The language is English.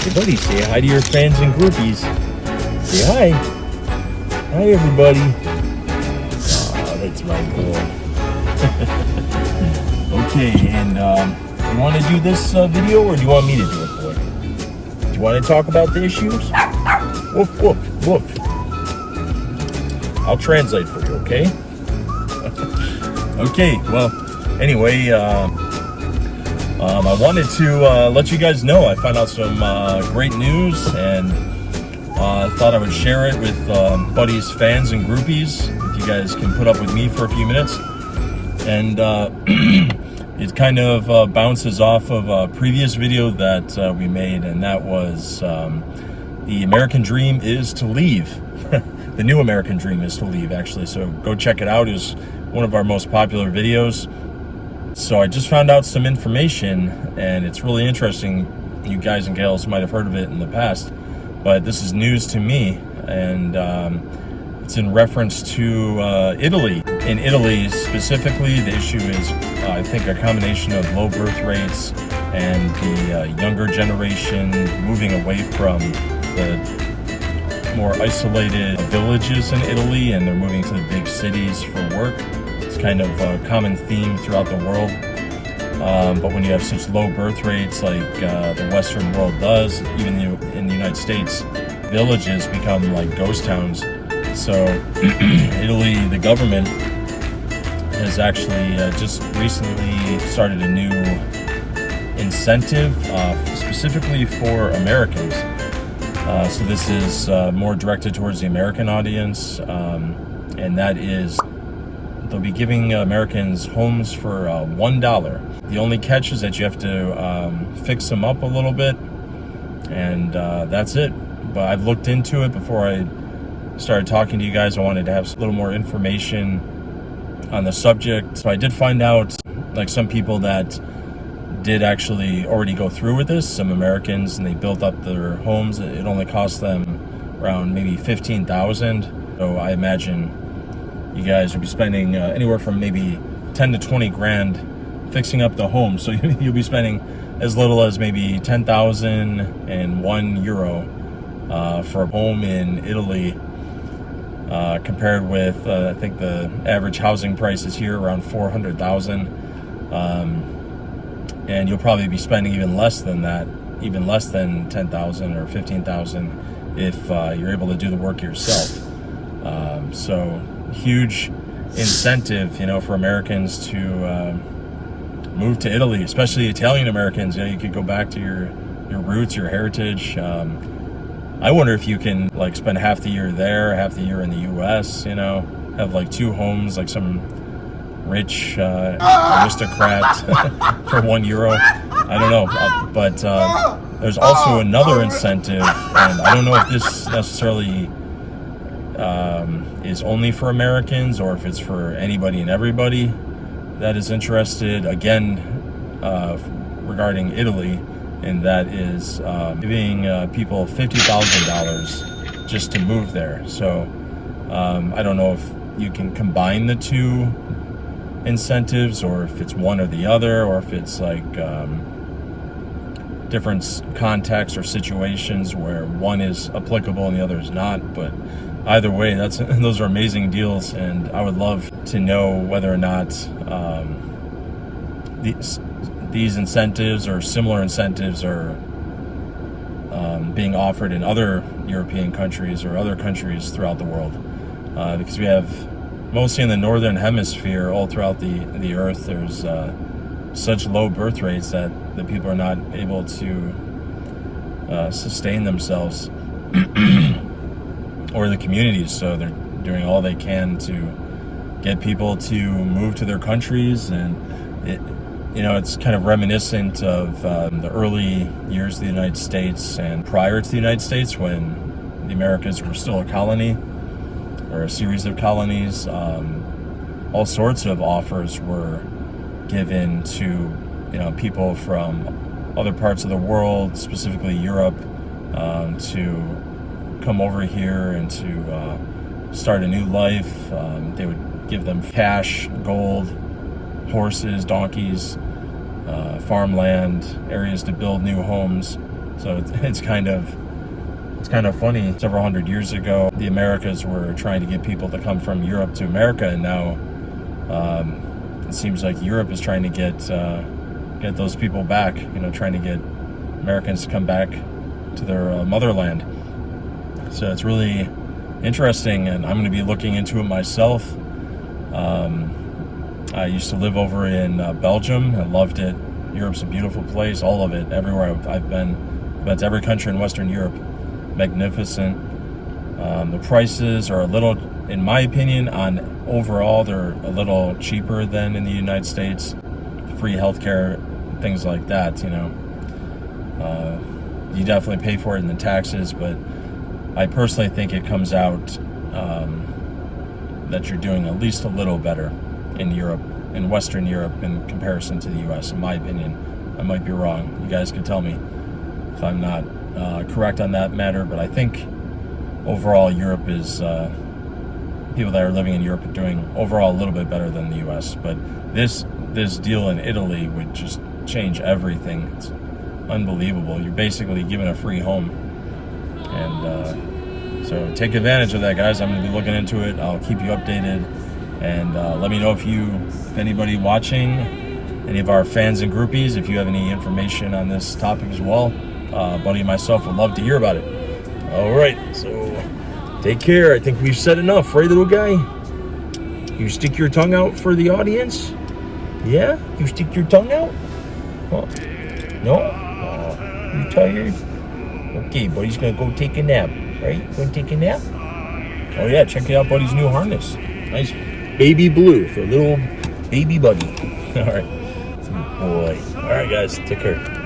Hey buddy, say hi to your fans and groupies. Say hi. Hi everybody. Oh, that's my boy. Okay, and you want to do this video, or do you want me to do it, boy? Do you want to talk about the issues? Woof, woof, woof. I'll translate for you, okay? Okay, well, anyway, I wanted to let you guys know I found out some great news, and I thought I would share it with buddies, fans, and groupies. If you guys can put up with me for a few minutes. And it kind of bounces off of a previous video that we made, and that was the American dream is to leave. The new American dream is to leave, actually. So go check it out. It was one of our most popular videos. So I just found out some information, and it's really interesting. You guys and gals might have heard of it in the past, but this is news to me, and it's in reference to Italy. In Italy specifically, the issue is, I think, a combination of low birth rates and the younger generation moving away from the more isolated villages in Italy, and they're moving to the big cities for work. It's kind of a common theme throughout the world. But when you have such low birth rates like the Western world does, even in the United States, villages become like ghost towns. So Italy, the government, has actually just recently started a new incentive specifically for Americans. So this is more directed towards the American audience, and that is they'll be giving Americans homes for $1. The only catch is that you have to fix them up a little bit, and that's it. But I've looked into it before I started talking to you guys. I wanted to have a little more information on the subject. So I did find out, like, some people that did actually already go through with this, some Americans, and they built up their homes. It only cost them around maybe $15,000. So I imagine you guys will be spending anywhere from maybe 10 to 20 grand fixing up the home. So you'll be spending as little as maybe 10,001 euro for a home in Italy, compared with I think the average housing price is here around 400,000. And you'll probably be spending even less than that, even less than 10,000 or 15,000 if you're able to do the work yourself. So huge incentive, for Americans to move to Italy, especially Italian Americans. You could go back to your roots, your heritage. I wonder if you can like spend half the year there, half the year in the U.S. Have like two homes, like some rich aristocrat for €1. I don't know, but there's also another incentive, and I don't know if this necessarily is only for Americans or if it's for anybody and everybody that is interested. Again, regarding Italy, and that is giving people $50,000 just to move there. So I don't know if you can combine the two incentives, or if it's one or the other, or if it's like different contexts or situations where one is applicable and the other is not. But either way, those are amazing deals, and I would love to know whether or not these incentives or similar incentives are being offered in other European countries or other countries throughout the world, because we have, mostly in the northern hemisphere, all throughout the earth, there's such low birth rates that the people are not able to sustain themselves or the communities. So they're doing all they can to get people to move to their countries, and it's kind of reminiscent of the early years of the United States and prior to the United States, when the Americas were still a colony or a series of colonies. All sorts of offers were given to people from other parts of the world, specifically Europe, to come over here and to start a new life. They would give them cash, gold, horses, donkeys, farmland, areas to build new homes. So it's kind of funny. Several hundred years ago, the Americas were trying to get people to come from Europe to America, and now it seems like Europe is trying to get those people back. Trying to get Americans to come back to their motherland. So it's really interesting, and I'm going to be looking into it myself. I used to live over in Belgium. I loved it. Europe's a beautiful place, all of it. Everywhere I've been to every country in Western Europe. Magnificent. The prices are a little, in my opinion, overall, they're a little cheaper than in the United States. Free healthcare, things like that, you definitely pay for it in the taxes, but I personally think it comes out that you're doing at least a little better in Europe, in Western Europe, in comparison to the U.S., in my opinion. I might be wrong. You guys can tell me if I'm not correct on that matter, but I think overall Europe is, people that are living in Europe are doing overall a little bit better than the U.S., but this deal in Italy would just change everything. It's unbelievable. You're basically given a free home, and so take advantage of that, guys. I'm going to be looking into it. I'll keep you updated, and let me know if anybody watching, any of our fans and groupies, if you have any information on this topic as well. Buddy and myself would love to hear about it. All right, so take care. I think we've said enough, right, little guy? You stick your tongue out for the audience? Yeah? You stick your tongue out? Huh? No? You tired? Okay, buddy's gonna go take a nap, right? You wanna take a nap? Oh yeah, check out Buddy's new harness. Nice baby blue for little baby Buddy. All right. Good boy. All right, guys, take care.